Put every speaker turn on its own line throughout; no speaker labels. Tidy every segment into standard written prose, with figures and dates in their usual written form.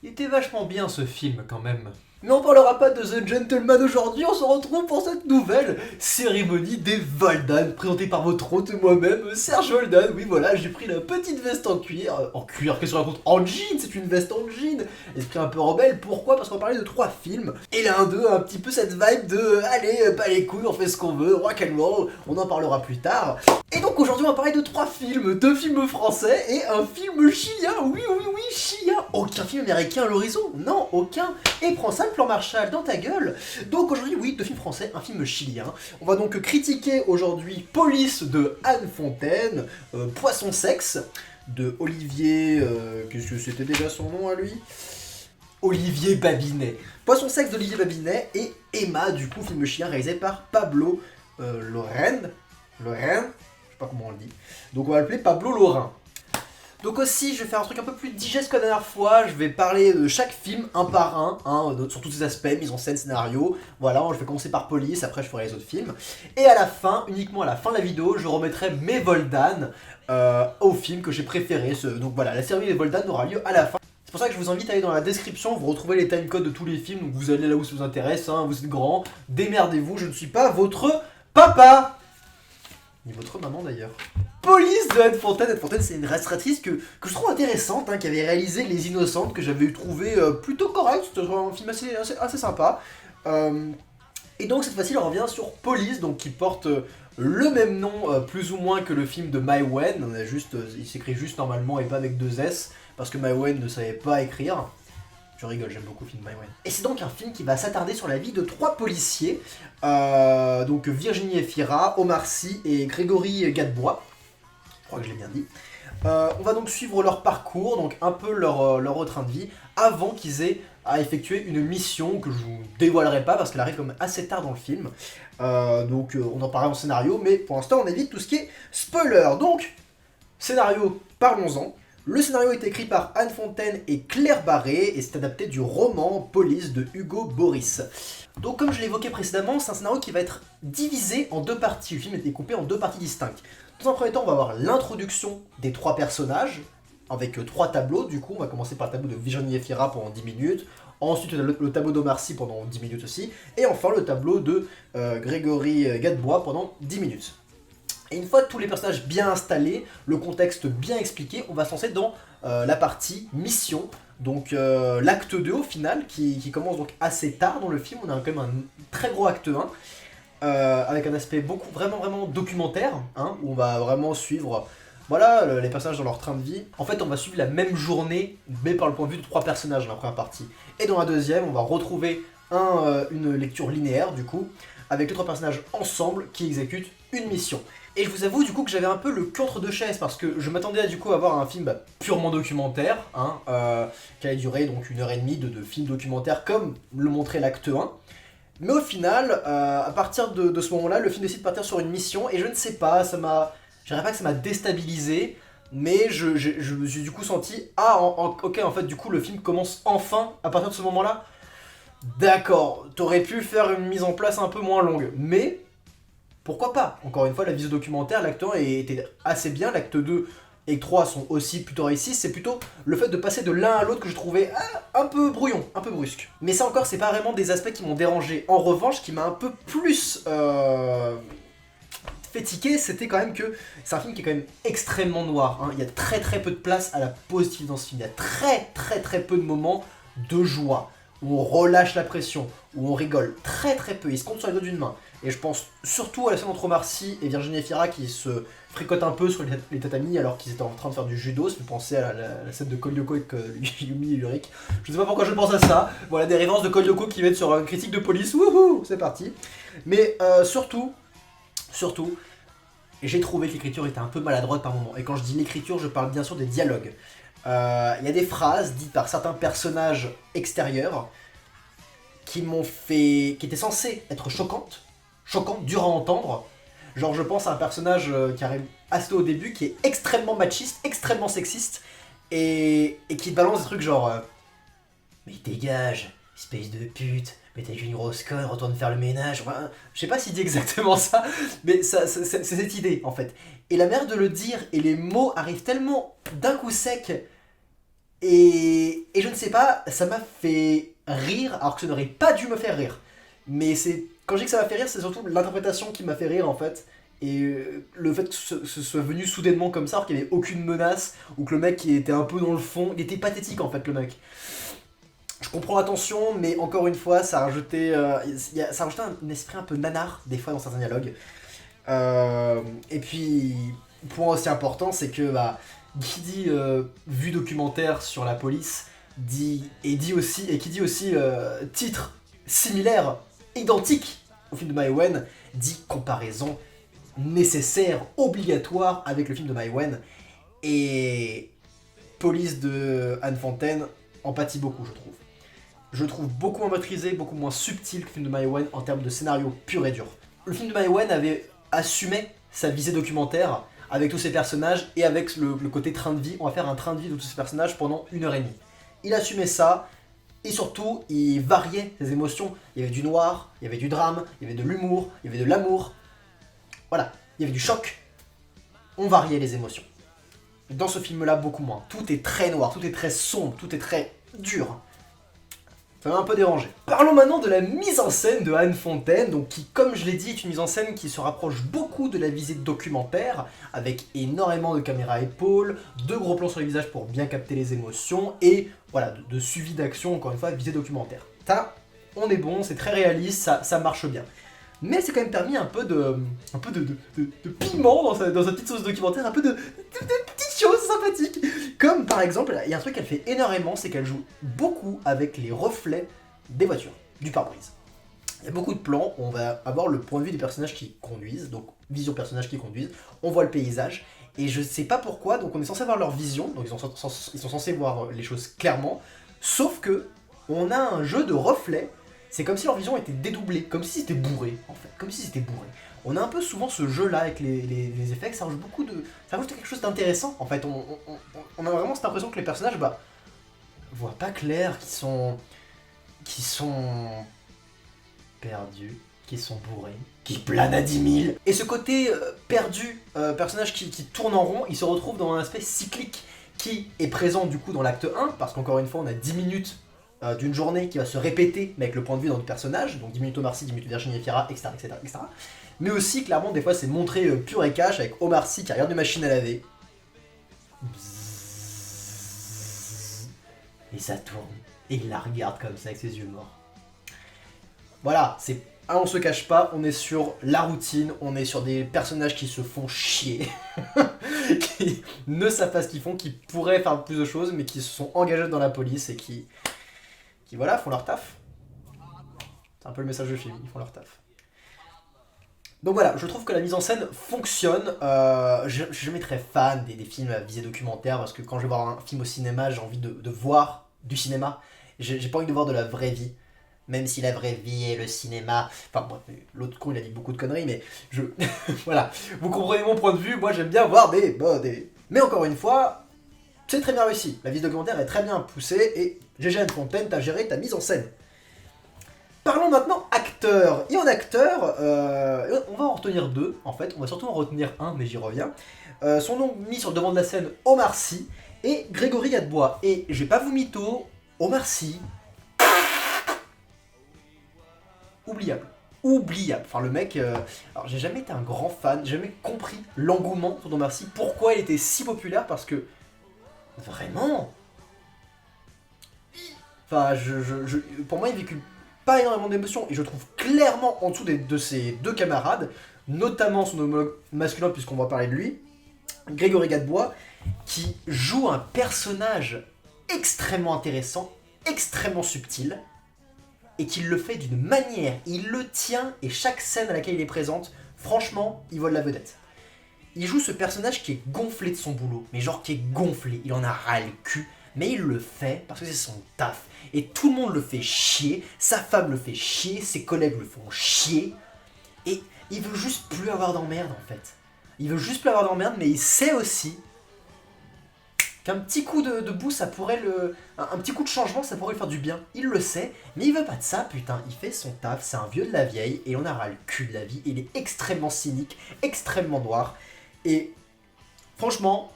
Il était vachement bien ce film quand même. Mais on parlera pas de The Gentleman aujourd'hui, on se retrouve pour cette nouvelle cérémonie des Voldan, présentée par votre hôte moi-même, Serge Voldan. Oui voilà, j'ai pris la petite veste en cuir, qu'est-ce que je raconte? En jean, c'est une veste en jean. Esprit un peu rebelle, pourquoi? Parce qu'on va parler de 3 films, et l'un d'eux a un petit peu cette vibe de allez, pas les couilles, on fait ce qu'on veut, rock'n'roll, on en parlera plus tard. Et donc aujourd'hui on va parler de 3 films, 2 films français et un film chilien, oui oui oui, chilien. Aucun film américain à l'horizon, non, aucun. Et prends ça le plan Marshall dans ta gueule. Donc aujourd'hui oui, 2 films français, un film chilien. On va donc critiquer aujourd'hui Police de Anne Fontaine, Poisson Sexe de Olivier, qu'est-ce que c'était déjà son nom à lui? Olivier Babinet. Poisson Sexe d'Olivier Babinet et Emma, du coup, film chilien réalisé par Pablo Lorraine. Lorraine, je sais pas comment on le dit. Donc on va l'appeler Pablo Lorrain. Donc aussi, je vais faire un truc un peu plus digeste que la dernière fois. Je vais parler de chaque film un par un, sur tous ses aspects, mise en scène, scénario. Voilà, je vais commencer par Police, après je ferai les autres films. Et à la fin, uniquement à la fin de la vidéo, je remettrai mes Voldan au film que j'ai préféré. Donc voilà, la série des Voldan aura lieu à la fin. C'est pour ça que je vous invite à aller dans la description, vous retrouvez les timecodes de tous les films, donc vous allez là où ça vous intéresse, vous êtes grand, démerdez-vous, je ne suis pas votre papa. Ni votre maman d'ailleurs. Police de Anne Fontaine. Anne Fontaine, c'est une réalisatrice que je trouve intéressante, qui avait réalisé Les Innocentes, que j'avais trouvé plutôt correct. C'était un film assez sympa. Et donc cette fois-ci, elle revient sur Police, donc qui porte le même nom, plus ou moins que le film de Mai Wen. Il s'écrit juste normalement et pas avec 2 S, parce que Mai Wen ne savait pas écrire. Je rigole, j'aime beaucoup le film Mai Wen. Et c'est donc un film qui va s'attarder sur la vie de 3 policiers, donc Virginie Efira, Omar Sy et Grégory Gadebois. Je crois que je l'ai bien dit. On va donc suivre leur parcours, donc un peu leur train de vie, avant qu'ils aient à effectuer une mission que je vous dévoilerai pas parce qu'elle arrive comme assez tard dans le film. Donc on en parlera en scénario, mais pour l'instant on évite tout ce qui est spoiler. Donc, scénario, parlons-en. Le scénario est écrit par Anne Fontaine et Claire Barré et c'est adapté du roman Police de Hugo Boris. Donc comme je l'évoquais précédemment, c'est un scénario qui va être divisé en 2 parties. Le film est découpé en 2 parties distinctes. Dans un premier temps, on va avoir l'introduction des 3 personnages, avec 3 tableaux. Du coup, on va commencer par le tableau de Virginie Efira pendant 10 minutes, ensuite le tableau d'Omar Sy pendant 10 minutes aussi, et enfin le tableau de Grégory Gadebois pendant 10 minutes. Et une fois tous les personnages bien installés, le contexte bien expliqué, on va se lancer dans la partie mission. Donc l'acte 2 au final, qui commence donc assez tard dans le film, on a quand même un très gros acte 1. Avec un aspect vraiment documentaire, où on va vraiment suivre les personnages dans leur train de vie. En fait, on va suivre la même journée, mais par le point de vue de 3 personnages dans la première partie. Et dans la deuxième, on va retrouver une lecture linéaire, du coup, avec les 3 personnages ensemble qui exécutent une mission. Et je vous avoue du coup que j'avais un peu le cul entre 2 chaises parce que je m'attendais du coup à avoir un film purement documentaire, qui allait durer donc 1h30 de film documentaire comme le montrait l'acte 1. Mais au final, à partir de ce moment-là, le film décide de partir sur une mission et je ne sais pas, je dirais pas que ça m'a déstabilisé, mais je me suis du coup senti, ok, en fait du coup le film commence enfin à partir de ce moment-là. D'accord, t'aurais pu faire une mise en place un peu moins longue, mais pourquoi pas? Encore une fois, la visio documentaire, l'acte 1 était assez bien, l'acte 2 et 3 sont aussi plutôt réussis, c'est plutôt le fait de passer de l'un à l'autre que je trouvais un peu brouillon, un peu brusque. Mais ça encore, c'est pas vraiment des aspects qui m'ont dérangé. En revanche, ce qui m'a un peu plus fait tiquer, c'était quand même que c'est un film qui est quand même extrêmement noir. Il y a très peu de place à la positivité dans ce film. Il y a très peu de moments de joie, où on relâche la pression, où on rigole. Très peu, il se compte sur les doigts d'une main. Et je pense surtout à la scène entre Omar Sy et Virginie Efira qui se fricotent un peu sur les tatamis alors qu'ils étaient en train de faire du judo. Ça me fait penser à la scène de Kolyoko avec Yumi et Lurik. Je sais pas pourquoi je pense à ça. Voilà, des références de Kolyoko qui viennent sur une critique de police. Wouhou, c'est parti. Mais surtout, j'ai trouvé que l'écriture était un peu maladroite par moment. Et quand je dis l'écriture, je parle bien sûr des dialogues. Il y a des phrases dites par certains personnages extérieurs qui étaient censées être choquantes, dures à entendre. Genre je pense à un personnage qui arrive assez tôt au début, qui est extrêmement machiste, extrêmement sexiste, et qui te balance des trucs genre mais dégage, espèce de pute, mais t'es une grosse conne, retourne faire le ménage. Enfin, je sais pas s'il dit exactement ça, mais c'est cette idée en fait. Et la manière de le dire et les mots arrivent tellement d'un coup sec Et je ne sais pas, ça m'a fait rire, alors que ça n'aurait pas dû me faire rire. Mais c'est quand je dis que ça m'a fait rire, c'est surtout l'interprétation qui m'a fait rire en fait. Et le fait que ce soit venu soudainement comme ça, alors qu'il n'y avait aucune menace, ou que le mec qui était un peu dans le fond, il était pathétique en fait le mec. Je comprends l'attention, mais encore une fois, ça rajoutait un esprit un peu nanar des fois dans certains dialogues. Et puis, point aussi important, c'est que qui dit vue documentaire sur la police dit aussi et qui dit aussi titre similaire, identique au film de Mai Wen, dit comparaison nécessaire, obligatoire avec le film de Mai Wen. Et Police de Anne Fontaine en pâtit beaucoup, je trouve. Je le trouve beaucoup moins maîtrisé, beaucoup moins subtil que le film de Mai Wen en termes de scénario pur et dur. Le film de Mai Wen avait assumé sa visée documentaire avec tous ses personnages et avec le côté train de vie. On va faire un train de vie de tous ces personnages pendant 1h30. Il assumait ça et surtout il variait ses émotions. Il y avait du noir, il y avait du drame, il y avait de l'humour, il y avait de l'amour. Voilà, il y avait du choc. On variait les émotions. Dans ce film-là, beaucoup moins. Tout est très noir, tout est très sombre, tout est très dur. Ça m'a un peu dérangé. Parlons maintenant de la mise en scène de Anne Fontaine, donc qui, comme je l'ai dit, est une mise en scène qui se rapproche beaucoup de la visée documentaire, avec énormément de caméras à épaules, de gros plans sur les visages pour bien capter les émotions, et voilà, de suivi d'action, encore une fois, visée documentaire. Ça, on est bon, c'est très réaliste, ça marche bien. Mais c'est quand même permis un peu de piment dans sa petite sauce documentaire, un peu de petites choses sympathiques. Comme par exemple, il y a un truc qu'elle fait énormément, c'est qu'elle joue beaucoup avec les reflets des voitures, du pare-brise. Il y a beaucoup de plans où on va avoir le point de vue des personnages qui conduisent, donc vision personnages qui conduisent, on voit le paysage, et je sais pas pourquoi, donc on est censé avoir leur vision, donc ils sont censés voir les choses clairement, sauf que on a un jeu de reflets. C'est comme si leur vision était dédoublée, comme si c'était bourré, en fait, comme si c'était bourré. On a un peu souvent ce jeu-là avec les effets, ça rajoute ça rajoute quelque chose d'intéressant, en fait. On a vraiment cette impression que les personnages, voient pas clair, qui sont perdus, qui sont bourrés, qui planent à 10 000. Et ce côté perdu, personnage qui tourne en rond, il se retrouve dans un aspect cyclique qui est présent du coup dans l'acte 1, parce qu'encore une fois, on a 10 minutes d'une journée qui va se répéter, mais avec le point de vue d'un autre personnage, donc 10 minutes Omar Sy, 10 minutes Virginie Efira, etc., etc., etc. Mais aussi, clairement, des fois, c'est montré pur et cash avec Omar Sy qui regarde une machine à laver. Et ça tourne. Et il la regarde comme ça avec ses yeux morts. Voilà, on se cache pas, on est sur la routine, on est sur des personnages qui se font chier, qui ne savent pas ce qu'ils font, qui pourraient faire plus de choses, mais qui se sont engagés dans la police et qui voilà, font leur taf. C'est un peu le message du film, ils font leur taf. Donc voilà, je trouve que la mise en scène fonctionne. Je suis jamais très fan des films à visée documentaire, parce que quand je vais voir un film au cinéma, j'ai envie de voir du cinéma. J'ai pas envie de voir de la vraie vie. Même si la vraie vie est le cinéma. Enfin, bon, l'autre con, il a dit beaucoup de conneries, mais voilà. Vous comprenez mon point de vue, moi j'aime bien voir des... Mais encore une fois, c'est très bien réussi. La visée documentaire est très bien poussée, et GG Anne Fontaine, t'as géré ta mise en scène. Parlons maintenant acteur. Et en acteur, on va en retenir deux, en fait. On va surtout en retenir un, mais j'y reviens. Son nom mis sur le devant de la scène, Omar Sy, et Grégory Gadebois. Et je vais pas vous mytho, Omar Sy... oubliable. Enfin, le mec... alors, j'ai jamais été un grand fan, j'ai jamais compris l'engouement sur Omar Sy, pourquoi il était si populaire, parce que... Vraiment... Enfin, pour moi, il véhicule pas énormément d'émotions, et je trouve clairement en dessous de ses deux camarades, notamment son homologue masculin, puisqu'on va parler de lui, Grégory Gadebois, qui joue un personnage extrêmement intéressant, extrêmement subtil, et qu'il le fait d'une manière, il le tient, et chaque scène à laquelle il est présente, franchement, il vole la vedette. Il joue ce personnage qui est gonflé de son boulot, mais genre qui est gonflé, il en a ras le cul, mais il le fait parce que c'est son taf. Et tout le monde le fait chier, sa femme le fait chier, ses collègues le font chier, et il veut juste plus avoir d'emmerde en fait. Il veut juste plus avoir d'emmerde, mais il sait aussi qu'un petit coup de bout, ça pourrait un petit coup de changement, ça pourrait lui faire du bien. Il le sait, mais il veut pas de ça, putain. Il fait son taf, c'est un vieux de la vieille, et on a ras le cul de la vie. Il est extrêmement cynique, extrêmement noir, et franchement,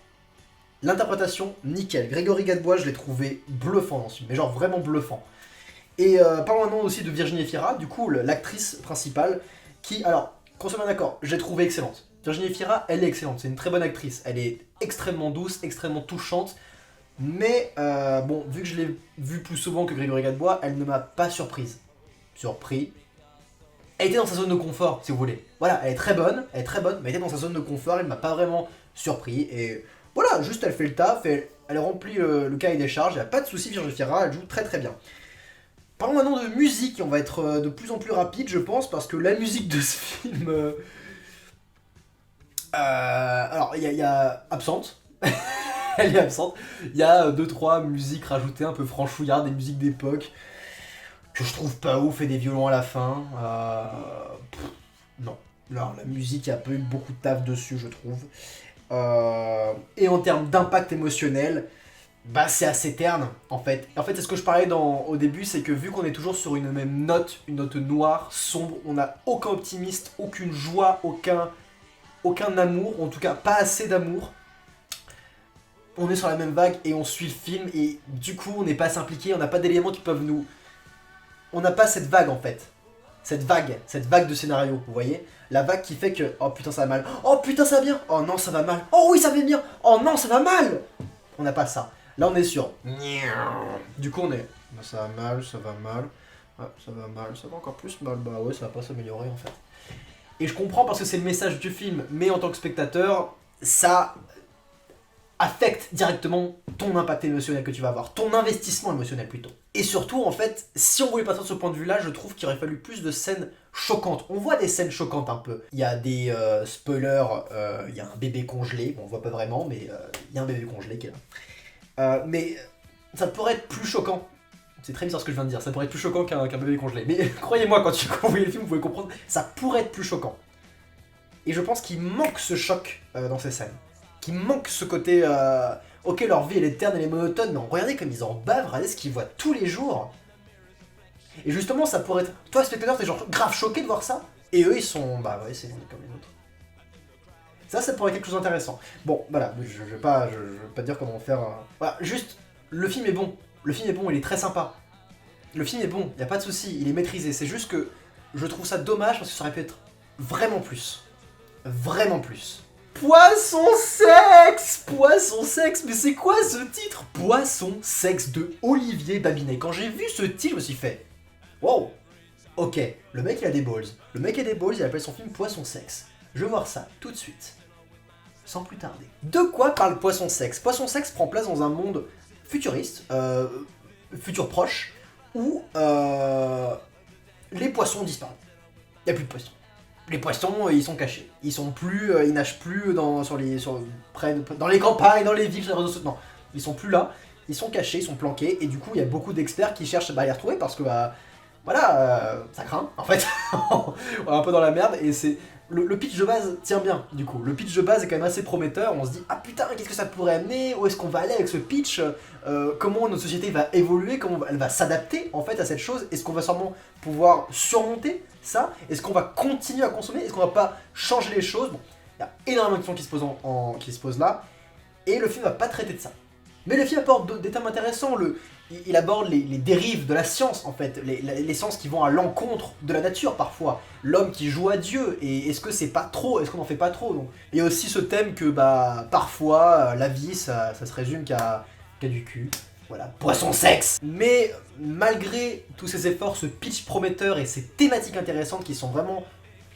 L'interprétation, nickel. Grégory Gadebois, je l'ai trouvé bluffant dans ce film, mais genre vraiment bluffant. Et parlons maintenant aussi de Virginie Efira, du coup, l'actrice principale, qui, alors, qu'on soit bien d'accord, je l'ai trouvée excellente. Virginie Efira, elle est excellente, c'est une très bonne actrice. Elle est extrêmement douce, extrêmement touchante, mais bon, vu que je l'ai vue plus souvent que Grégory Gadebois, elle ne m'a pas surprise. Surpris. Elle était dans sa zone de confort, si vous voulez. Voilà, elle est très bonne, mais elle était dans sa zone de confort, elle ne m'a pas vraiment surpris. Et voilà, juste elle fait le taf, elle remplit le cahier des charges, il n'y a pas de souci, Virginie Efira, elle joue très très bien. Parlons maintenant de musique, on va être de plus en plus rapide, je pense, parce que la musique de ce film... alors, il y a absente. Elle est absente. Il y a 2-3 musiques rajoutées un peu franchouillardes, des musiques d'époque que je trouve pas ouf et des violons à la fin. Non. Alors, la musique, il y a pas eu beaucoup de taf dessus, je trouve. Et en termes d'impact émotionnel, bah c'est assez terne en fait. En fait, c'est ce que je parlais au début, c'est que vu qu'on est toujours sur une même note, une note noire, sombre, on n'a aucun optimiste, aucune joie, aucun amour, en tout cas pas assez d'amour. On est sur la même vague et on suit le film et du coup on n'est pas assez impliqué, on n'a pas d'éléments qui peuvent nous... On n'a pas cette vague en fait. Cette vague de scénario, vous voyez? La vague qui fait que, oh putain ça va mal, oh putain ça va bien, oh non ça va mal, oh oui ça va bien, oh non ça va mal. On n'a pas ça. Là on est sur... Du coup on est... Ça va mal, ça va mal, ah, ça va mal, ça va encore plus mal, bah ouais ça va pas s'améliorer en fait. Et je comprends parce que c'est le message du film, mais en tant que spectateur, ça affecte directement ton impact émotionnel que tu vas avoir, ton investissement émotionnel plutôt. Et surtout, en fait, si on voulait partir de ce point de vue-là, je trouve qu'il aurait fallu plus de scènes choquantes. On voit des scènes choquantes un peu. Il y a des spoilers, il y a un bébé congelé, bon, on voit pas vraiment, mais il y a un bébé congelé qui est là. Mais ça pourrait être plus choquant. C'est très bizarre ce que je viens de dire, ça pourrait être plus choquant qu'un bébé congelé. Mais croyez-moi, quand vous voyez le film, vous pouvez comprendre, ça pourrait être plus choquant. Et je pense qu'il manque ce choc dans ces scènes. Qu'il manque ce côté... ok, leur vie elle est terne, elle est monotone, mais regardez comme ils en bavent, regardez ce qu'ils voient tous les jours. Et justement, ça pourrait être... Toi, spectateur, t'es genre grave choqué de voir ça. Et eux, ils sont... Bah ouais, c'est comme les autres. Ça pourrait être quelque chose d'intéressant. Bon, voilà, je vais pas dire comment faire... Voilà, juste, le film est bon. Le film est bon, il est très sympa. Le film est bon, y a pas de souci, il est maîtrisé. C'est juste que je trouve ça dommage parce que ça aurait pu être vraiment plus. Vraiment plus. Poisson sexe, mais c'est quoi ce titre? Poisson sexe de Olivier Babinet. Quand j'ai vu ce titre, je me suis fait... Wow. Ok, le mec il a des balls. Le mec a des balls, il appelle son film Poisson sexe. Je vais voir ça tout de suite. Sans plus tarder. De quoi parle Poisson sexe? Poisson sexe prend place dans un monde futuriste, futur proche, où les poissons disparus. Il n'y a plus de poissons. Les poissons, ils sont cachés. Ils nagent plus dans les campagnes, dans les villes, sur les réseaux sociaux. Non, ils sont plus là. Ils sont cachés, ils sont planqués. Et du coup, il y a beaucoup d'experts qui cherchent à les retrouver parce que, voilà, ça craint. En fait, on est un peu dans la merde. Et c'est le pitch de base tient bien. Du coup, le pitch de base est quand même assez prometteur. On se dit, ah putain, qu'est-ce que ça pourrait amener? Où est-ce qu'on va aller avec ce pitch? Comment notre société va évoluer? Comment elle va s'adapter en fait à cette chose? Est-ce qu'on va sûrement pouvoir surmonter ça? Est-ce qu'on va continuer à consommer? Est-ce qu'on va pas changer les choses? Bon, il y a énormément de questions qui se posent là, et le film va pas traiter de ça. Mais le film apporte des thèmes intéressants, il aborde les dérives de la science en fait, les sciences qui vont à l'encontre de la nature parfois, l'homme qui joue à Dieu, et est-ce que c'est pas trop, est-ce qu'on en fait pas trop? Donc. Il y a aussi ce thème que parfois la vie ça se résume qu'à du cul. Voilà, poisson sexe. Mais malgré tous ces efforts, ce pitch prometteur et ces thématiques intéressantes qui sont vraiment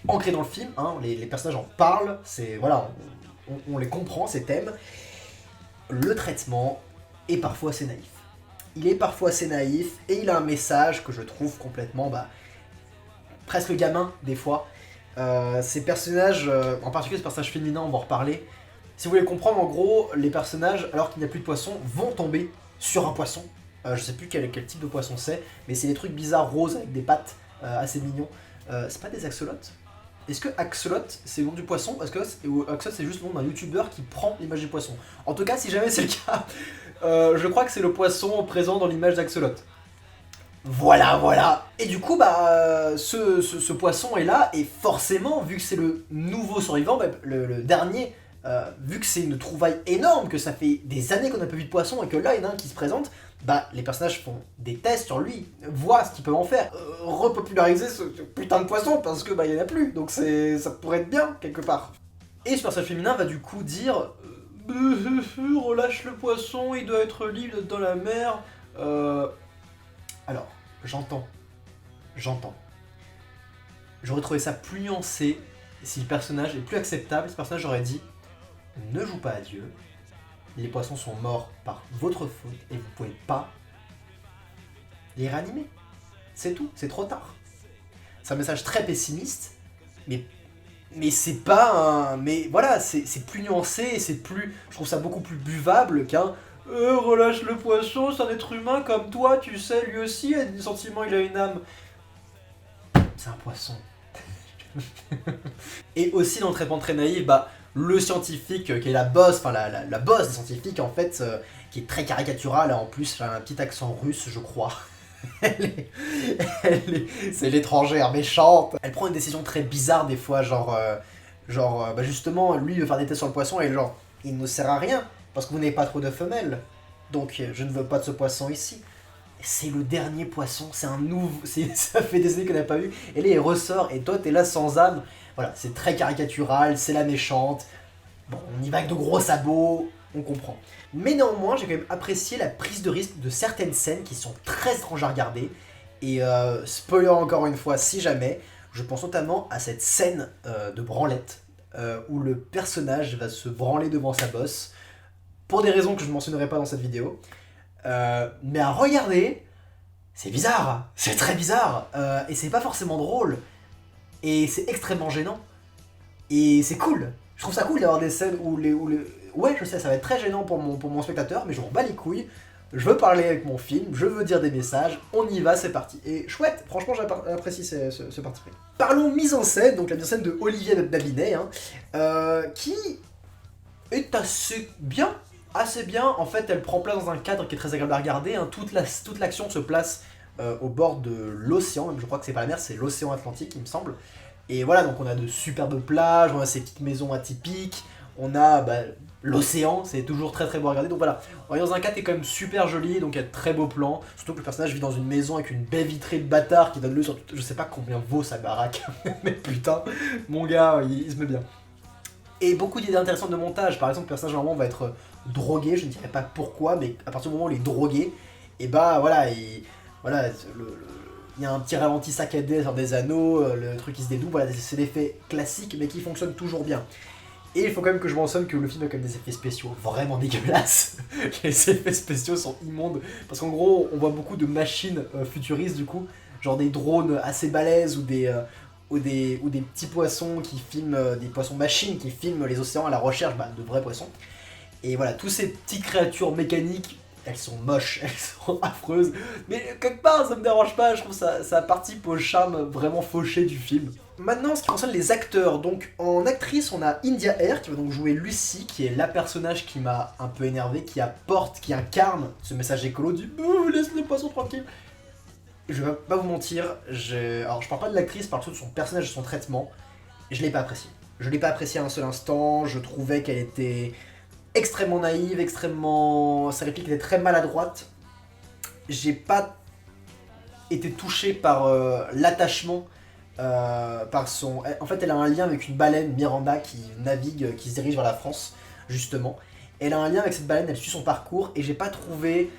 ancrées dans le film, hein, les personnages en parlent, voilà, on les comprend ces thèmes. Le traitement est parfois assez naïf. Il est parfois assez naïf et il a un message que je trouve complètement presque gamin des fois. Ces personnages, en particulier ce personnage féminin, on va en reparler. Si vous voulez comprendre, en gros, les personnages, alors qu'il n'y a plus de poissons, vont tomber sur un poisson. Je sais plus quel type de poisson c'est, mais c'est des trucs bizarres roses avec des pattes assez mignons. C'est pas des axolotes? Est-ce que axolot c'est le nom du poisson? Parce que axolot c'est juste le nom d'un youtubeur qui prend l'image du poisson. En tout cas, si jamais c'est le cas, je crois que c'est le poisson présent dans l'image d'axolot. Voilà. Et du coup, ce poisson est là, et forcément, vu que c'est le nouveau survivant, le dernier vu que c'est une trouvaille énorme, que ça fait des années qu'on n'a pas vu de poisson et que là il y en a un qui se présente, bah les personnages font des tests sur lui, voient ce qu'ils peuvent en faire, repopulariser ce putain de poisson parce que bah il y en a plus, donc ça pourrait être bien quelque part. Et ce personnage féminin va du coup dire relâche le poisson, il doit être libre dans la mer. Alors, j'entends. J'aurais trouvé ça plus nuancé si le personnage est plus acceptable. Ce personnage aurait dit ne joue pas à Dieu, les poissons sont morts par votre faute et vous pouvez pas les réanimer. C'est tout, c'est trop tard. C'est un message très pessimiste, mais c'est pas un... Mais voilà, c'est plus nuancé et c'est plus... Je trouve ça beaucoup plus buvable qu'un relâche le poisson, c'est un être humain comme toi, tu sais, lui aussi il a des sentiments, il a une âme. C'est un poisson. Et aussi dans le traitement très naïf, bah, le scientifique qui est la boss, enfin la boss des scientifiques en fait, qui est très caricaturale, en plus elle a un petit accent russe je crois. C'est l'étrangère méchante. Elle prend une décision très bizarre des fois, bah justement, lui il veut faire des tests sur le poisson et genre, il ne sert à rien, parce que vous n'avez pas trop de femelles, donc je ne veux pas de ce poisson ici. C'est le dernier poisson, c'est un nouveau, ça fait des années qu'on n'a pas eu, et là il ressort, et toi t'es là sans âme. Voilà, c'est très caricatural, c'est la méchante, bon, on y va avec de gros sabots, on comprend. Mais néanmoins, j'ai quand même apprécié la prise de risque de certaines scènes qui sont très étranges à regarder, et spoiler encore une fois, si jamais, je pense notamment à cette scène de branlette, où le personnage va se branler devant sa bosse, pour des raisons que je ne mentionnerai pas dans cette vidéo. Mais à regarder, c'est bizarre, c'est très bizarre, et c'est pas forcément drôle, et c'est extrêmement gênant, et c'est cool. Je trouve ça cool d'avoir des scènes où les... Ouais, je sais, ça va être très gênant pour mon spectateur, mais je m'en bats les couilles, je veux parler avec mon film, je veux dire des messages, on y va, c'est parti. Et chouette, franchement j'apprécie ce parti pris. Parlons mise en scène, donc la mise en scène de Olivier Dabinet, qui est assez bien. En fait elle prend place dans un cadre qui est très agréable à regarder, toute l'action se place au bord de l'océan, même je crois que c'est pas la mer, c'est l'océan Atlantique il me semble, et voilà, donc on a de superbes plages, on a ces petites maisons atypiques, on a l'océan, c'est toujours très très beau à regarder, donc voilà, on est dans un cadre qui est quand même super joli, donc il y a de très beaux plans, surtout que le personnage vit dans une maison avec une baie vitrée de bâtard qui donne le sur... Je sais pas combien vaut sa baraque, mais putain, mon gars, il se met bien. Et beaucoup d'idées intéressantes de montage, par exemple le personnage normalement va être drogué, je ne dirais pas pourquoi, mais à partir du moment où il est drogué, et bah voilà, il y a un petit ralenti saccadé sur des anneaux, le truc qui se dédouble, voilà, c'est l'effet classique mais qui fonctionne toujours bien. Et il faut quand même que je mentionne que le film a quand même des effets spéciaux vraiment dégueulasses. Les effets spéciaux sont immondes, parce qu'en gros on voit beaucoup de machines futuristes du coup, genre des drones assez balèzes ou des petits poissons qui filment, des poissons machines qui filment les océans à la recherche de vrais poissons. Et voilà, toutes ces petites créatures mécaniques, elles sont moches, elles sont affreuses, mais quelque part ça me dérange pas, je trouve ça participe au charme vraiment fauché du film. Maintenant, en ce qui concerne les acteurs, donc en actrice, on a India Air qui va donc jouer Lucie, qui est la personnage qui m'a un peu énervé, qui incarne ce message écolo du « laisse le poisson tranquille ». Je vais pas vous mentir, alors je parle pas de l'actrice, je parle surtout de son personnage et de son traitement, je l'ai pas apprécié. Je l'ai pas apprécié à un seul instant, je trouvais qu'elle était extrêmement naïve, sa réplique était très maladroite. J'ai pas été touché par l'attachement, par son... En fait, elle a un lien avec une baleine, Miranda, qui navigue, qui se dirige vers la France, justement. Elle a un lien avec cette baleine, elle suit son parcours, et j'ai pas trouvé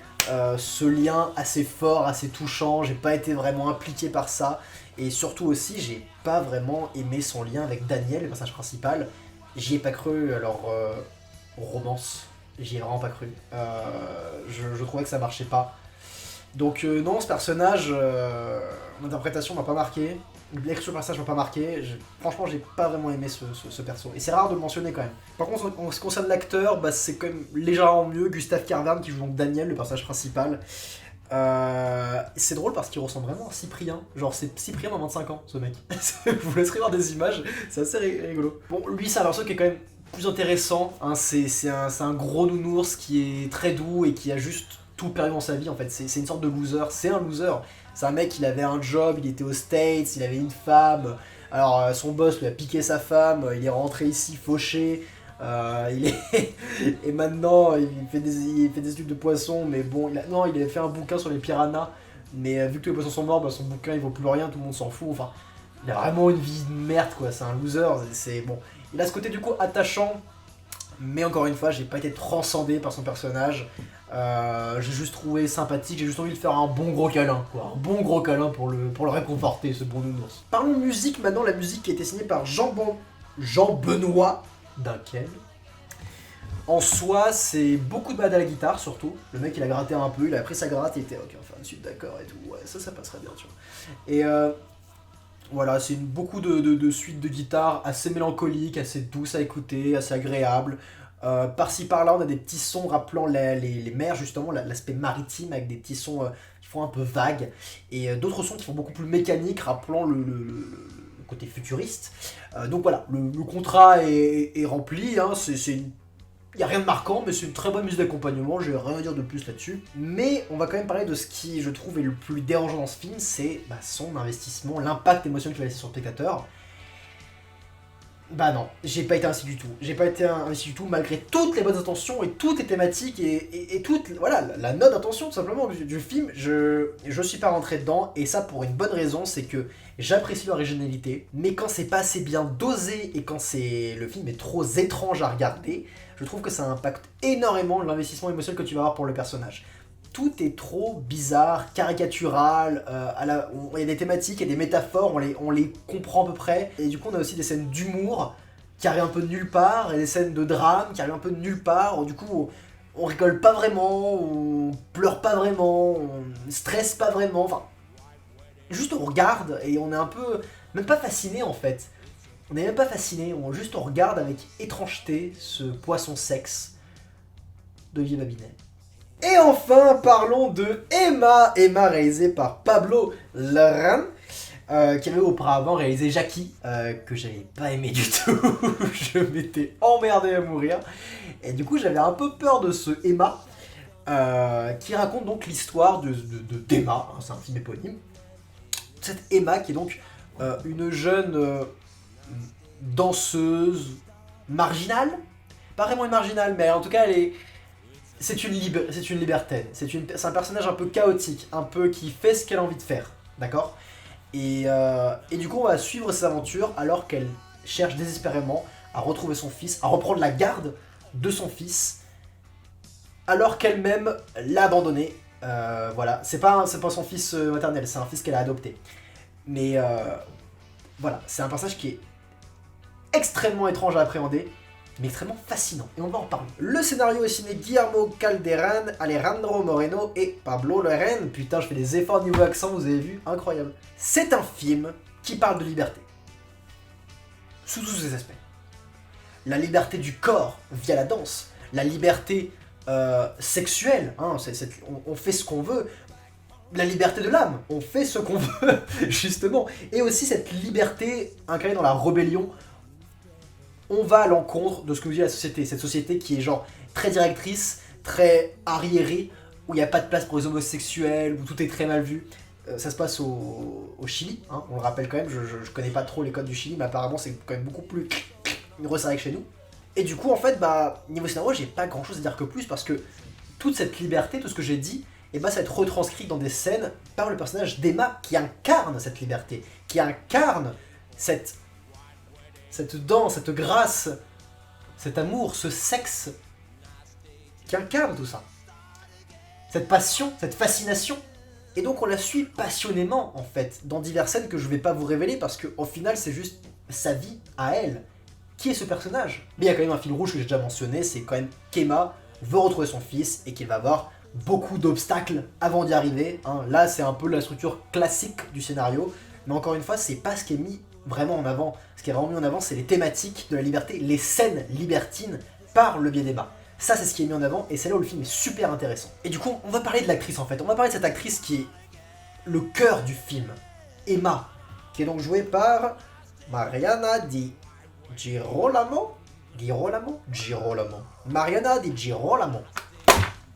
ce lien assez fort, assez touchant, j'ai pas été vraiment impliqué par ça, et surtout aussi, j'ai pas vraiment aimé son lien avec Daniel, le personnage principal. J'y ai pas cru à leur romance, j'y ai vraiment pas cru. Je trouvais que ça marchait pas. Donc non, ce personnage, l'interprétation m'a pas marqué, l'écriture du personnage m'a pas marqué, franchement j'ai pas vraiment aimé ce perso, et c'est rare de le mentionner quand même. Par contre en ce qui concerne l'acteur, c'est quand même légèrement mieux, Gustave Carverne qui joue donc Daniel, le personnage principal. C'est drôle parce qu'il ressemble vraiment à Cyprien, genre c'est Cyprien dans 25 ans ce mec. Je vous laisserai voir des images, c'est assez rigolo. Bon, lui c'est un perso qui est quand même plus intéressant, c'est un gros nounours qui est très doux et qui a juste tout perdu dans sa vie en fait, c'est une sorte de loser, c'est un loser. C'est un mec, il avait un job, il était aux States, il avait une femme, alors son boss lui a piqué sa femme, il est rentré ici fauché, Il est et maintenant il fait des études de poisson, mais bon, non, il a fait un bouquin sur les piranhas, mais vu que tous les poissons sont morts, bah, son bouquin il vaut plus rien, tout le monde s'en fout. Enfin, il a vraiment une vie de merde quoi, c'est un loser. C'est bon, il a ce côté du coup attachant, mais encore une fois, j'ai pas été transcendé par son personnage. J'ai juste trouvé sympathique, j'ai juste envie de faire un bon gros câlin, quoi. Un bon gros câlin pour le réconforter, ce bon nounours. Parlons musique maintenant, la musique qui a été signée par Jean-Benoît Dunkel. En soi, c'est beaucoup de balades à la guitare, surtout. Le mec, il a gratté un peu, il a pris sa gratte, il était ok, on va faire une suite d'accord et tout. Ouais, ça passerait bien, tu vois. Et voilà, c'est beaucoup de suites de guitare assez mélancoliques, assez douces à écouter, assez agréables. Par-ci par-là, on a des petits sons rappelant les mers, justement, l'aspect maritime, avec des petits sons qui font un peu vagues. Et d'autres sons qui font beaucoup plus mécaniques, rappelant le côté futuriste. Donc voilà, le contrat est rempli, hein, il n'y a rien de marquant, mais c'est une très bonne musique d'accompagnement, j'ai rien à dire de plus là-dessus. Mais on va quand même parler de ce qui, je trouve, est le plus dérangeant dans ce film, c'est son investissement, l'impact émotionnel qu'il va laisser sur le spectateur. Bah non, j'ai pas été ainsi du tout. J'ai pas été ainsi du tout, malgré toutes les bonnes intentions et toutes les thématiques et toute, voilà, la note d'intention tout simplement du film, je suis pas rentré dedans, et ça pour une bonne raison, c'est que j'apprécie l'originalité, mais quand c'est pas assez bien dosé et quand le film est trop étrange à regarder, je trouve que ça impacte énormément l'investissement émotionnel que tu vas avoir pour le personnage. Tout est trop bizarre, caricatural, il y a des thématiques et des métaphores, on les comprend à peu près, et du coup on a aussi des scènes d'humour qui arrivent un peu de nulle part, et des scènes de drame qui arrivent un peu de nulle part, du coup on rigole pas vraiment, on pleure pas vraiment, on stresse pas vraiment, enfin, juste on regarde et on est un peu, même pas fasciné en fait, on n'est même pas fasciné, on regarde avec étrangeté ce poisson sexe de Vieux Babinet. Et enfin, parlons de Emma, réalisée par Pablo Larraín, qui avait auparavant réalisé Jackie, que j'avais pas aimé du tout, je m'étais emmerdé à mourir, et du coup j'avais un peu peur de ce Emma, qui raconte donc l'histoire d'Emma, hein, c'est un film éponyme, cette Emma qui est donc une jeune danseuse marginale, pas vraiment une marginale, mais en tout cas c'est une libertaine, c'est un personnage un peu chaotique, un peu qui fait ce qu'elle a envie de faire, d'accord, et du coup on va suivre ses aventures alors qu'elle cherche désespérément à retrouver son fils, à reprendre la garde de son fils, alors qu'elle-même l'a abandonné. Voilà, c'est pas son fils maternel, c'est un fils qu'elle a adopté. Mais voilà, c'est un personnage qui est extrêmement étrange à appréhender, mais extrêmement fascinant, et on va en parler. Le scénario est signé Guillermo Calderán, Alejandro Moreno et Pablo Larraín. Putain, je fais des efforts niveau accent, vous avez vu, incroyable. C'est un film qui parle de liberté, sous tous ses aspects. La liberté du corps via la danse, la liberté sexuelle, hein, on fait ce qu'on veut, la liberté de l'âme, on fait ce qu'on veut, justement, et aussi cette liberté incarnée dans la rébellion. On va à l'encontre de ce que vous dit la société, cette société qui est genre très directrice, très arriérée, où il n'y a pas de place pour les homosexuels, où tout est très mal vu. Ça se passe au Chili, hein, on le rappelle quand même, je connais pas trop les codes du Chili, mais apparemment c'est quand même beaucoup plus resserré que chez nous. Et du coup en fait, niveau scénario, j'ai pas grand chose à dire que plus, parce que toute cette liberté, tout ce que j'ai dit, ça va être retranscrit dans des scènes par le personnage d'Emma qui incarne cette liberté, qui incarne cette danse, cette grâce, cet amour, ce sexe, qui incarne tout ça. Cette passion, cette fascination. Et donc on la suit passionnément, en fait, dans diverses scènes que je vais pas vous révéler, parce qu'au final, c'est juste sa vie à elle. Qui est ce personnage? Mais il y a quand même un fil rouge que j'ai déjà mentionné, c'est quand même qu'Emma veut retrouver son fils, et qu'il va avoir beaucoup d'obstacles avant d'y arriver. Hein. Là, c'est un peu la structure classique du scénario, mais encore une fois, c'est pas ce qui est mis vraiment en avant. Ce qui est vraiment mis en avant, c'est les thématiques de la liberté, les scènes libertines par le biais d'Emma. Ça, c'est ce qui est mis en avant, et c'est là où le film est super intéressant. Et du coup, on va parler de l'actrice en fait. On va parler de cette actrice qui est le cœur du film, Emma, qui est donc jouée par Mariana Di Girolamo. Mariana Di Girolamo.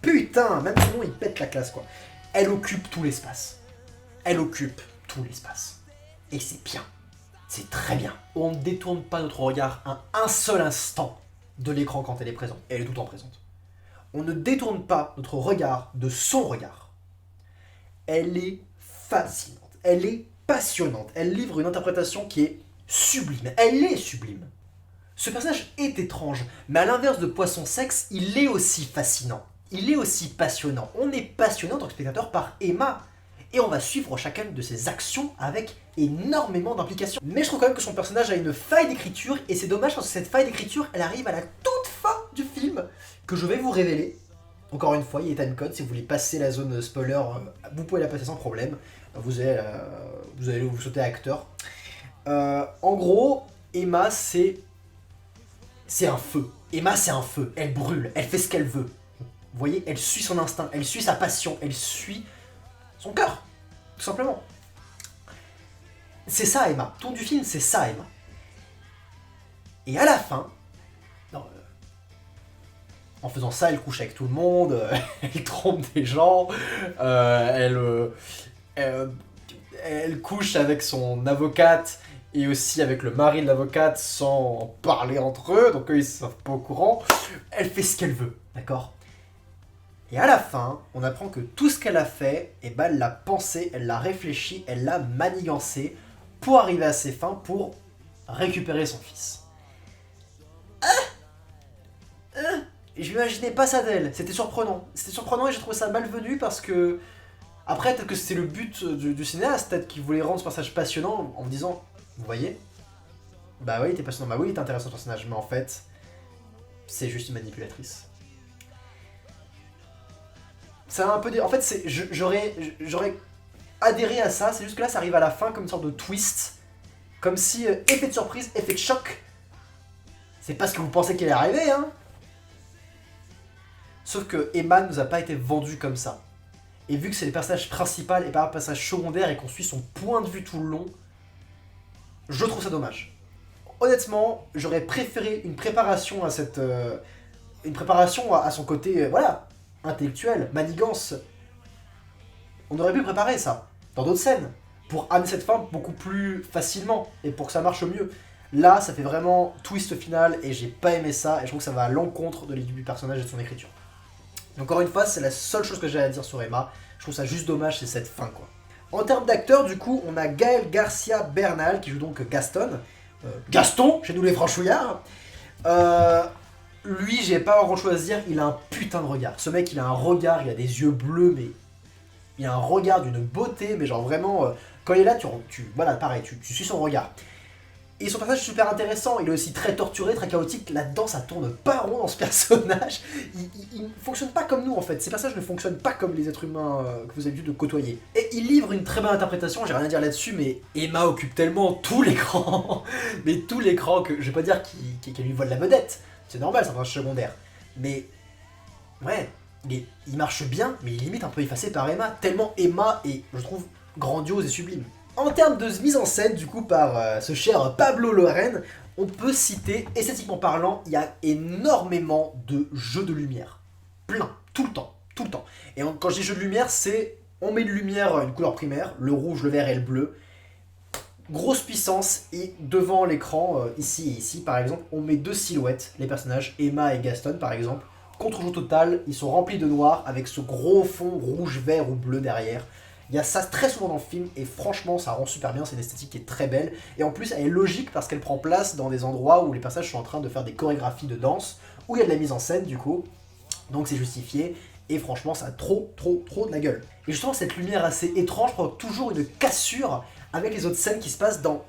Putain, même son nom, il pète la classe, quoi. Elle occupe tout l'espace. Et c'est bien. C'est très bien. On ne détourne pas notre regard un seul instant de l'écran quand elle est présente. Et elle est tout le temps présente. On ne détourne pas notre regard de son regard. Elle est fascinante, elle est passionnante, elle livre une interprétation qui est sublime, elle est sublime. Ce personnage est étrange, mais à l'inverse de Poisson Sexe, il est aussi fascinant, il est aussi passionnant. On est passionné en tant que spectateur par Emma, et on va suivre chacune de ses actions avec énormément d'implications. Mais je trouve quand même que son personnage a une faille d'écriture, et c'est dommage parce que cette faille d'écriture, elle arrive à la toute fin du film, que je vais vous révéler. Encore une fois, il y a timecode, si vous voulez passer la zone spoiler, vous pouvez la passer sans problème. Vous allez vous sauter à acteur. En gros, Emma, c'est un feu. Emma, c'est un feu. Elle brûle, elle fait ce qu'elle veut. Vous voyez, elle suit son instinct, elle suit sa passion, elle suit son cœur, tout simplement. C'est ça, Emma. Tout du film, c'est ça, Emma. Et à la fin, en faisant ça, elle couche avec tout le monde, elle trompe des gens, elle couche avec son avocate et aussi avec le mari de l'avocate sans parler entre eux, donc eux ils sont pas au courant. Elle fait ce qu'elle veut, d'accord? Et à la fin, on apprend que tout ce qu'elle a fait, eh ben, elle l'a pensé, elle l'a réfléchi, elle l'a manigancé pour arriver à ses fins, pour récupérer son fils. Je m'imaginais pas ça d'elle, c'était surprenant. C'était surprenant et j'ai trouvé ça malvenu parce que... Après, peut-être que c'était le but du cinéaste, peut-être qu'il voulait rendre ce personnage passionnant en me disant, vous voyez? Bah oui, il était passionnant, bah oui, il était intéressant ce personnage, mais en fait, c'est juste une manipulatrice. Ça a un peu... En fait, j'aurais adhéré à ça, c'est juste que là, ça arrive à la fin comme une sorte de twist. Comme si, effet de surprise, effet de choc. C'est pas ce que vous pensez qu'il est arrivé, hein. Sauf que Emma nous a pas été vendue comme ça. Et vu que c'est le personnage principal et pas un personnage secondaire et qu'on suit son point de vue tout le long, je trouve ça dommage. Honnêtement, j'aurais préféré une préparation à cette... une préparation à son côté, voilà, intellectuel, manigance. On aurait pu préparer ça, dans d'autres scènes, pour amener cette fin beaucoup plus facilement, et pour que ça marche mieux. Là, ça fait vraiment twist final, et j'ai pas aimé ça, et je trouve que ça va à l'encontre de l'équipe du personnage et de son écriture. Encore une fois, c'est la seule chose que j'ai à dire sur Emma. Je trouve ça juste dommage, c'est cette fin, quoi. En termes d'acteurs, du coup, on a Gaël Garcia Bernal, qui joue donc Gaston. Gaston, chez nous les franchouillards. Lui, j'ai pas grand chose à dire, il a un putain de regard. Ce mec, il a un regard, il a des yeux bleus, mais... Il a un regard d'une beauté, mais genre vraiment... quand il est là, voilà, pareil, tu suis son regard. Et son personnage est super intéressant, il est aussi très torturé, très chaotique. Là-dedans, ça tourne pas rond dans ce personnage. Il ne fonctionne pas comme nous, en fait. Ces personnages ne fonctionnent pas comme les êtres humains que vous avez dû de côtoyer. Et il livre une très bonne interprétation, j'ai rien à dire là-dessus, mais Emma occupe tellement tout l'écran. Mais tout l'écran que je vais pas dire qu'elle lui vole la vedette. C'est normal, c'est un personnage secondaire. Mais, ouais, il marche bien, mais il est limite un peu effacé par Emma. Tellement Emma est, je trouve, grandiose et sublime. En termes de mise en scène, du coup, par ce cher Pablo Larraín, on peut citer, esthétiquement parlant, il y a énormément de jeux de lumière. Plein, tout le temps, tout le temps. Et quand je dis jeux de lumière, c'est, on met une lumière, une couleur primaire, le rouge, le vert et le bleu. Grosse puissance, et devant l'écran, ici et ici, par exemple, on met deux silhouettes, les personnages, Emma et Gaston, par exemple. Contre-jour total, ils sont remplis de noir, avec ce gros fond rouge, vert ou bleu derrière. Il y a ça très souvent dans le film, et franchement, ça rend super bien, c'est une esthétique qui est très belle. Et en plus, elle est logique parce qu'elle prend place dans des endroits où les personnages sont en train de faire des chorégraphies de danse, où il y a de la mise en scène, du coup. Donc c'est justifié, et franchement, ça a trop de la gueule. Et justement, cette lumière assez étrange provoque toujours une cassure avec les autres scènes qui se passent dans,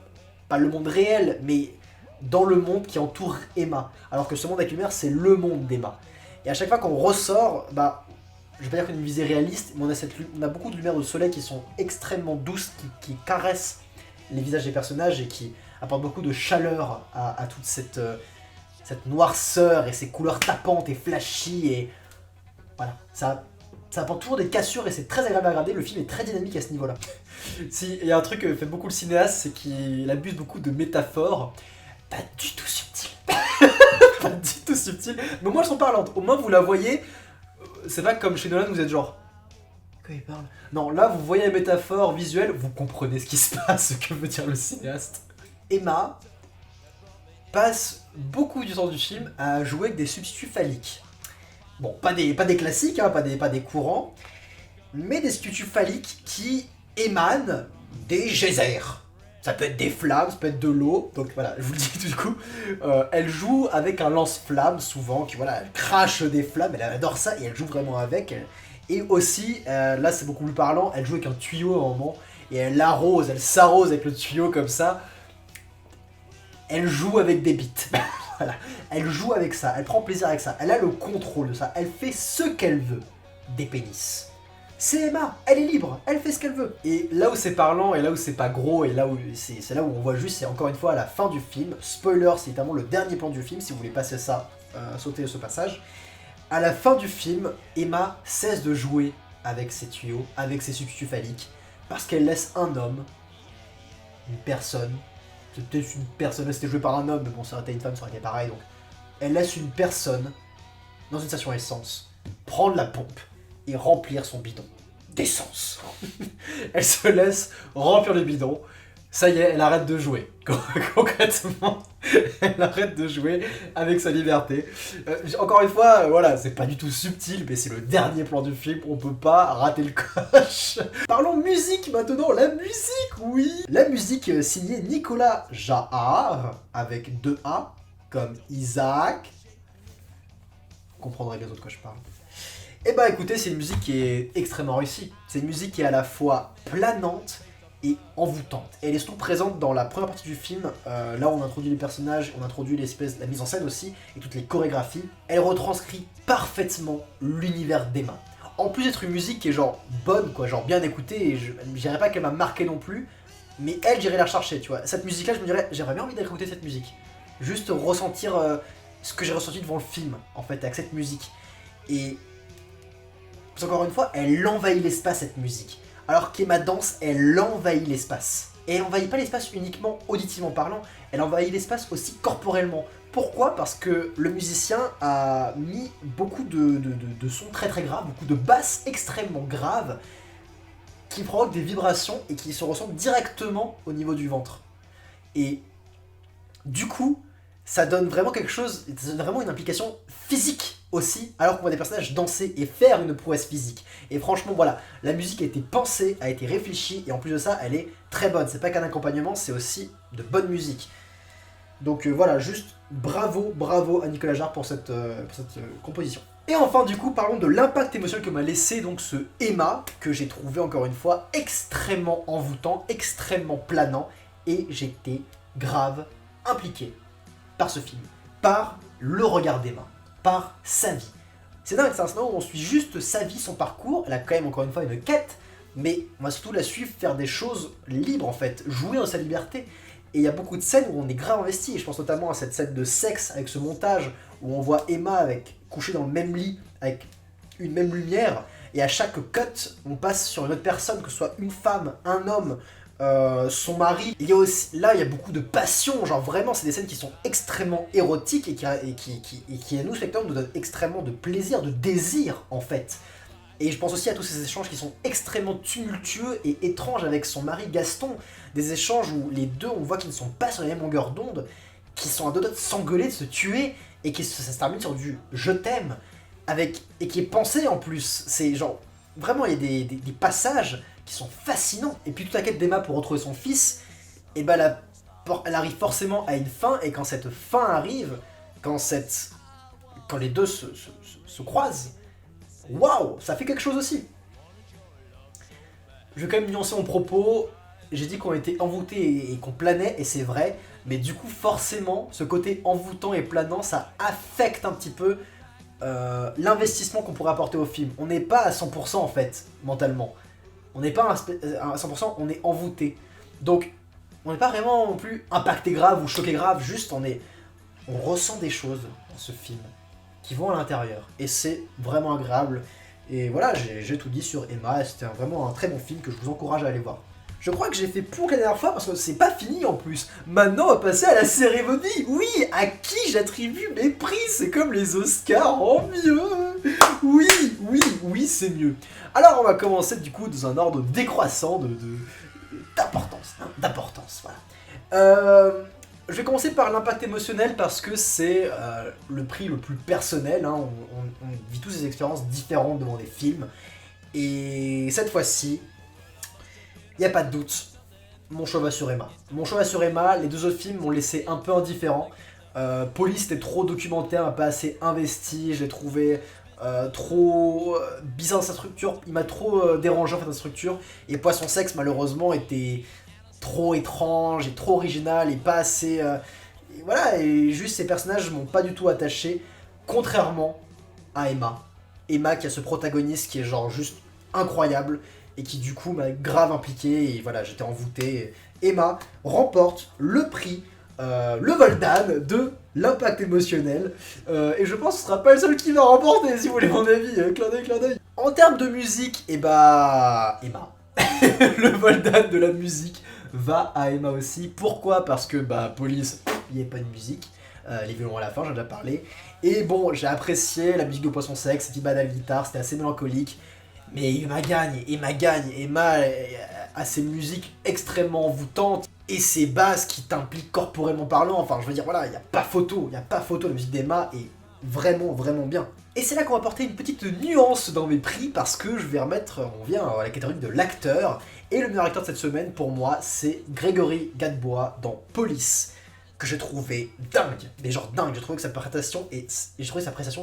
pas le monde réel, mais dans le monde qui entoure Emma. Alors que ce monde avec lumière, c'est le monde d'Emma. Et à chaque fois qu'on ressort, bah... Je vais pas dire qu'on a une visée réaliste, mais on a beaucoup de lumières de soleil qui sont extrêmement douces, qui caressent les visages des personnages et qui apportent beaucoup de chaleur à toute cette noirceur et ces couleurs tapantes et flashy. Et voilà, ça apporte toujours des cassures et c'est très agréable à regarder. Le film est très dynamique à ce niveau-là. Si, il y a un truc que fait beaucoup le cinéaste, c'est qu'il abuse beaucoup de métaphores. Pas du tout subtil. Pas du tout subtil. Mais moi, elles sont parlantes. Au moins, vous la voyez. C'est pas comme chez Nolan, vous êtes genre... Quoi il parle? Non, là, vous voyez la métaphore visuelle, vous comprenez ce qui se passe, ce que veut dire le cinéaste. Emma passe beaucoup du temps du film à jouer avec des substituts phalliques. Bon, pas des classiques, hein, pas des courants, mais des substituts phalliques qui émanent des geysers. Ça peut être des flammes, ça peut être de l'eau, donc voilà, je vous le dis du coup, elle joue avec un lance-flamme souvent, qui voilà, elle crache des flammes, elle adore ça, et elle joue vraiment avec. Et aussi, là c'est beaucoup plus parlant, elle joue avec un tuyau à un moment, et elle l'arrose, elle s'arrose avec le tuyau comme ça. Elle joue avec des bites. Voilà. Elle joue avec ça, elle prend plaisir avec ça, elle a le contrôle de ça, elle fait ce qu'elle veut des pénis. C'est Emma, elle est libre, elle fait ce qu'elle veut. Et là où c'est parlant, et là où c'est pas gros, et là où c'est là où on voit juste, c'est encore une fois à la fin du film. Spoiler, c'est évidemment le dernier plan du film, si vous voulez passer ça, sauter ce passage. À la fin du film, Emma cesse de jouer avec ses tuyaux, avec ses substituts phalliques, parce qu'elle laisse un homme, une personne, c'est peut-être une personne, c'était joué par un homme, mais bon, ça aurait été une femme, ça aurait été pareil, donc elle laisse une personne, dans une station essence, prendre la pompe et remplir son bidon d'essence. Elle se laisse remplir le bidon, ça y est, elle arrête de jouer. Concrètement, elle arrête de jouer avec sa liberté. Encore une fois, voilà, c'est pas du tout subtil, mais c'est le dernier plan du film, on peut pas rater le coche. Parlons musique maintenant, la musique, oui. La musique signée Nicolas Jaar, avec 2 A, comme Isaac. Vous comprendrez les autres de quoi je parle. Et bah écoutez, c'est une musique qui est extrêmement réussie. C'est une musique qui est à la fois planante et envoûtante. Et elle est surtout présente dans la première partie du film, là où on introduit les personnages, on introduit la mise en scène aussi, et toutes les chorégraphies. Elle retranscrit parfaitement l'univers d'Emma. En plus d'être une musique qui est genre bonne, quoi, genre bien écoutée, et je dirais pas qu'elle m'a marqué non plus, mais elle, j'irais la chercher, tu vois. Cette musique-là, je me dirais, j'aimerais bien envie d'écouter cette musique. Juste ressentir ce que j'ai ressenti devant le film, en fait, avec cette musique. Et encore une fois, elle envahit l'espace, cette musique. Alors qu'Emma danse, elle envahit l'espace. Et elle envahit pas l'espace uniquement auditivement parlant, elle envahit l'espace aussi corporellement. Pourquoi ? Parce que le musicien a mis beaucoup de sons très très graves, beaucoup de basses extrêmement graves, qui provoquent des vibrations et qui se ressentent directement au niveau du ventre. Et du coup, ça donne vraiment quelque chose, ça donne vraiment une implication physique aussi, alors qu'on voit des personnages danser et faire une prouesse physique. Et franchement, voilà, la musique a été pensée, a été réfléchie, et en plus de ça, elle est très bonne. C'est pas qu'un accompagnement, c'est aussi de bonne musique. Donc voilà, juste bravo à Nicolas Jaar pour cette composition. Et enfin, du coup, parlons de l'impact émotionnel que m'a laissé donc ce Emma, que j'ai trouvé encore une fois extrêmement envoûtant, extrêmement planant, et j'étais grave impliqué par ce film, par le regard d'Emma, par sa vie. C'est dingue, c'est un scénario où on suit juste sa vie, son parcours, elle a quand même encore une fois une quête, mais on va surtout la suivre faire des choses libres en fait, jouer dans sa liberté. Et il y a beaucoup de scènes où on est grave investi, et je pense notamment à cette scène de sexe avec ce montage où on voit Emma couchée dans le même lit, avec une même lumière, et à chaque cut, on passe sur une autre personne, que ce soit une femme, un homme, son mari. Il y a aussi, là, il y a beaucoup de passion, genre vraiment, c'est des scènes qui sont extrêmement érotiques et qui à nous, spectateurs, nous donnent extrêmement de plaisir, de désir, en fait. Et je pense aussi à tous ces échanges qui sont extrêmement tumultueux et étranges avec son mari Gaston, des échanges où les deux, on voit qu'ils ne sont pas sur la même longueur d'onde, qui sont à deux doigts de s'engueuler, de se tuer, et ça se termine sur du « je t'aime », et qui est pensé en plus. C'est genre, vraiment, il y a des passages qui sont fascinants. Et puis toute la quête d'Emma pour retrouver son fils, et ben elle arrive forcément à une fin, et quand cette fin arrive, quand les deux se croisent, waouh, ça fait quelque chose aussi. Je vais quand même nuancer mon propos, j'ai dit qu'on était envoûté et qu'on planait, et c'est vrai, mais du coup forcément, ce côté envoûtant et planant, ça affecte un petit peu l'investissement qu'on pourrait apporter au film. On n'est pas à 100% en fait, mentalement. On n'est pas à 100%, on est envoûté. Donc, on n'est pas vraiment non plus impacté grave ou choqué grave, juste on ressent des choses dans ce film qui vont à l'intérieur. Et c'est vraiment agréable. Et voilà, j'ai tout dit sur Emma, et c'était vraiment un très bon film que je vous encourage à aller voir. Je crois que j'ai fait pour la dernière fois parce que c'est pas fini en plus. Maintenant, on va passer à la cérémonie. Oui, à qui j'attribue mes prix, c'est comme les Oscars en mieux. Oui, c'est mieux. Alors, on va commencer du coup dans un ordre décroissant d'importance, voilà. Je vais commencer par l'impact émotionnel parce que c'est le prix le plus personnel, hein. On vit tous des expériences différentes devant des films. Et cette fois-ci, il n'y a pas de doute, mon choix va sur Emma. Mon choix va sur Emma, les deux autres films m'ont laissé un peu indifférent. Police était trop documentaire, pas assez investi, je l'ai trouvé trop bizarre dans sa structure, il m'a trop dérangé en fait dans sa structure. Et Poisson Sexe malheureusement était trop étrange et trop original et pas assez... et voilà, et juste ces personnages m'ont pas du tout attaché, contrairement à Emma. Emma qui a ce protagoniste qui est genre juste incroyable et qui du coup m'a grave impliqué et voilà, j'étais envoûté. Emma remporte le prix, le Voldan de l'impact émotionnel et je pense que ce sera pas le seul qui va remporter si vous voulez mon avis, clin d'œil, clin d'œil. En termes de musique, et bah Emma. Le Voldan de la musique va à Emma aussi. Pourquoi? Parce que bah Police, il n'y a pas de musique. Les violons à la fin, j'en ai déjà parlé. Et bon, j'ai apprécié la musique de Poisson Sexe, cette bad à la guitare, c'était assez mélancolique. Mais Emma gagne, Emma gagne. Emma a ses musiques extrêmement envoûtantes et ses basses qui t'impliquent corporellement parlant. Enfin, je veux dire, voilà, il n'y a pas photo, la musique d'Emma est vraiment, vraiment bien. Et c'est là qu'on va apporter une petite nuance dans mes prix parce que je vais remettre, on vient à la catégorie de l'acteur. Et le meilleur acteur de cette semaine, pour moi, c'est Grégory Gadebois dans Police, que j'ai trouvé dingue, mais genre dingue. J'ai trouvé que sa prestation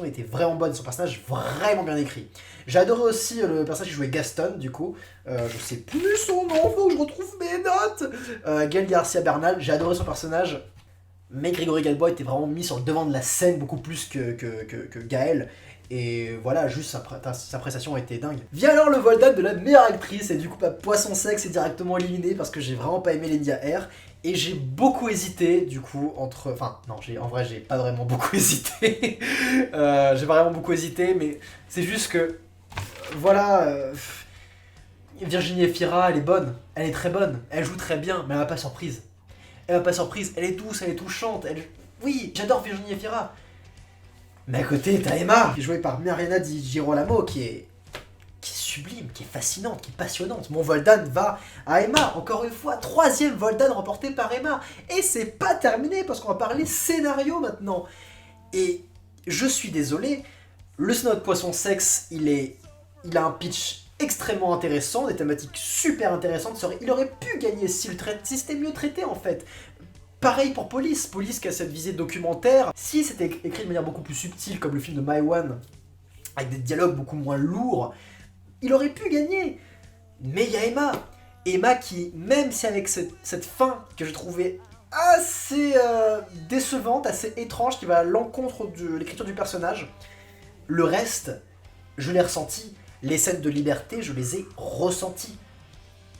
était vraiment bonne, son personnage vraiment bien écrit. J'ai adoré aussi le personnage qui jouait Gaston, du coup, je sais plus son nom, faut que je retrouve mes notes. Gaël Garcia Bernal, j'ai adoré son personnage, mais Grégory Gadebois était vraiment mis sur le devant de la scène beaucoup plus que Gaël. Et voilà, juste sa prestation a été dingue. Vient alors le Voldan de la meilleure actrice, et du coup, Poisson Sexe est directement éliminé parce que j'ai vraiment pas aimé Lydia R. Et j'ai beaucoup hésité, du coup, entre... Enfin, non, en vrai, j'ai pas vraiment beaucoup hésité. J'ai pas vraiment beaucoup hésité, mais c'est juste que... Voilà... Virginie Efira, elle est bonne. Elle est très bonne. Elle joue très bien, mais elle m'a pas surprise. Elle m'a pas surprise. Elle est douce, elle est touchante. Oui, j'adore Virginie Efira. Mais à côté, t'as Emma, qui est jouée par Mariana Di Girolamo, qui est sublime, qui est fascinante, qui est passionnante. Mon Voldan va à Emma, encore une fois, 3e Voldan remporté par Emma. Et c'est pas terminé, parce qu'on va parler scénario maintenant. Et je suis désolé, le scénario de Poisson Sexe, il a un pitch extrêmement intéressant, des thématiques super intéressantes. Il aurait pu gagner si c'était mieux traité en fait. Pareil pour Police qui a cette visée documentaire. Si c'était écrit de manière beaucoup plus subtile, comme le film de Maïwan, avec des dialogues beaucoup moins lourds, il aurait pu gagner. Mais il y a Emma qui, même si avec cette fin que je trouvais assez décevante, assez étrange, qui va à l'encontre de l'écriture du personnage, le reste, je l'ai ressenti. Les scènes de liberté, je les ai ressenties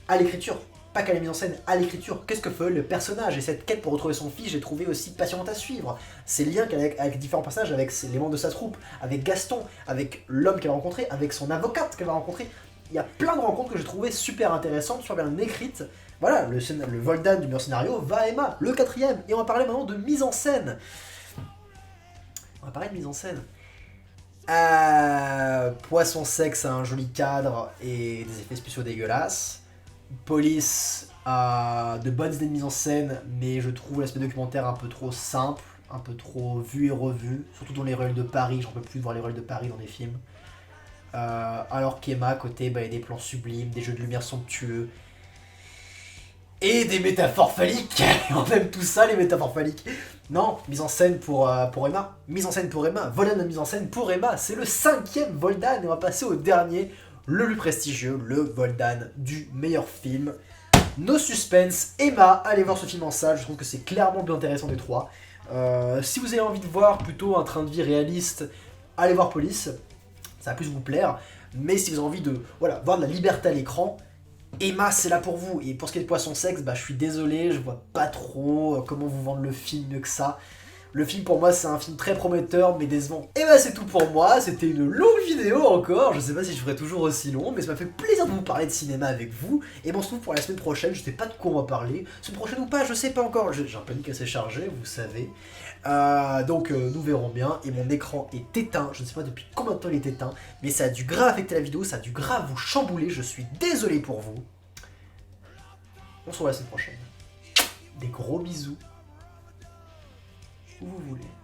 à l'écriture. Pas qu'à la mise en scène, à l'écriture. Qu'est-ce que fait le personnage? Et cette quête pour retrouver son fils, j'ai trouvé aussi passionnante à suivre. Ces liens avec différents personnages, avec les membres de sa troupe, avec Gaston, avec l'homme qu'elle va rencontrer, avec son avocate qu'elle va rencontrer. Il y a plein de rencontres que j'ai trouvées super intéressantes, super bien écrites. Voilà, le Voldan du meilleur scénario va à Emma, le 4e. Et on va parler maintenant de mise en scène. Poisson Sexe a un joli cadre et des effets spéciaux dégueulasses. Police a de bonnes idées de mise en scène, mais je trouve l'aspect documentaire un peu trop simple, un peu trop vu et revu, surtout dans les ruelles de Paris. J'en peux plus de voir les ruelles de Paris dans des films. Alors qu'Emma, à côté, il y a des plans sublimes, des jeux de lumière somptueux et des métaphores phalliques. On aime tout ça, les métaphores phalliques. Non, mise en scène pour Emma. Mise en scène pour Emma. Voldan de mise en scène pour Emma. C'est le 5e Voldan et on va passer au dernier, le plus prestigieux, le Voldan du meilleur film. No suspense, Emma, allez voir ce film en salle, je trouve que c'est clairement le plus intéressant des trois. Si vous avez envie de voir plutôt un train de vie réaliste, allez voir Police, ça va plus vous plaire. Mais si vous avez envie de voir de la liberté à l'écran, Emma c'est là pour vous. Et pour ce qui est de Poisson Sexe, je suis désolé, je vois pas trop comment vous vendre le film mieux que ça. Le film pour moi c'est un film très prometteur mais décevant. Et c'est tout pour moi, c'était une longue vidéo encore, je sais pas si je ferai toujours aussi long, mais ça m'a fait plaisir de vous parler de cinéma avec vous. Et on se retrouve pour la semaine prochaine, je sais pas de quoi on va parler, semaine prochaine ou pas, je sais pas encore, j'ai un planning assez chargé, vous savez. Donc nous verrons bien, et mon écran est éteint, je ne sais pas depuis combien de temps il est éteint, mais ça a dû grave affecter la vidéo, ça a dû grave vous chambouler, je suis désolé pour vous. On se revoit la semaine prochaine. Des gros bisous. où vous voulez.